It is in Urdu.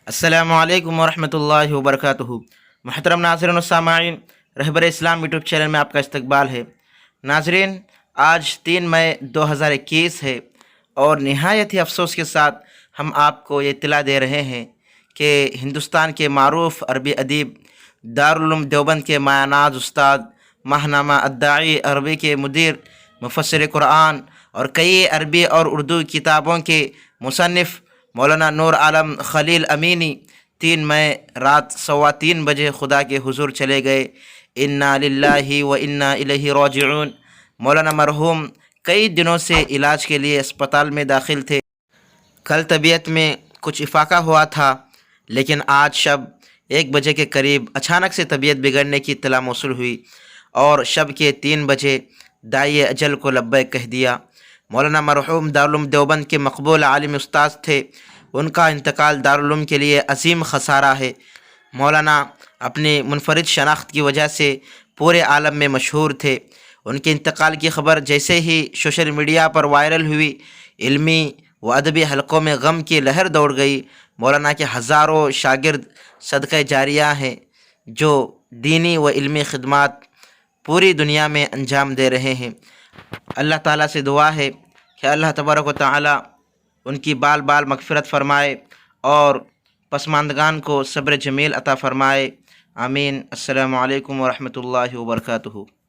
السلام علیکم ورحمۃ اللہ وبرکاتہ۔ محترم ناظرین و سامعین، رہبر اسلام یوٹیوب چینل میں آپ کا استقبال ہے۔ ناظرین، آج 3 مئی 2021 ہے اور نہایت ہی افسوس کے ساتھ ہم آپ کو یہ اطلاع دے رہے ہیں کہ ہندوستان کے معروف عربی ادیب دارالعلوم دیوبند کے مایہ ناز استاد، ماہنامہ الداعی عربی کے مدیر، مفسر قرآن اور کئی عربی اور اردو کتابوں کے مصنف مولانا نور عالم خلیل امینی 3 مئی رات 3:15 خدا کے حضور چلے گئے۔ انا للہ و انا الیہ راجعون۔ مولانا مرحوم کئی دنوں سے علاج کے لیے اسپتال میں داخل تھے۔ کل طبیعت میں کچھ افاقہ ہوا تھا، لیکن آج شب 1 بجے کے قریب اچانک سے طبیعت بگڑنے کی اطلاع موصول ہوئی اور شب کے 3 بجے داعی اجل کو لبیک کہہ دیا۔ مولانا مرحوم دارالعلوم دیوبند کے مقبول عالم استاد تھے۔ ان کا انتقال دارالعلوم کے لیے عظیم خسارہ ہے۔ مولانا اپنی منفرد شناخت کی وجہ سے پورے عالم میں مشہور تھے۔ ان کے انتقال کی خبر جیسے ہی سوشل میڈیا پر وائرل ہوئی، علمی و ادبی حلقوں میں غم کی لہر دوڑ گئی۔ مولانا کے ہزاروں شاگرد صدقہ جاریہ ہیں جو دینی و علمی خدمات پوری دنیا میں انجام دے رہے ہیں۔ اللہ تعالیٰ سے دعا ہے کہ اللہ تبارک و تعالیٰ ان کی بال بال مغفرت فرمائے اور پسماندگان کو صبر جمیل عطا فرمائے۔ آمین۔ السلام علیکم ورحمۃ اللہ وبرکاتہ۔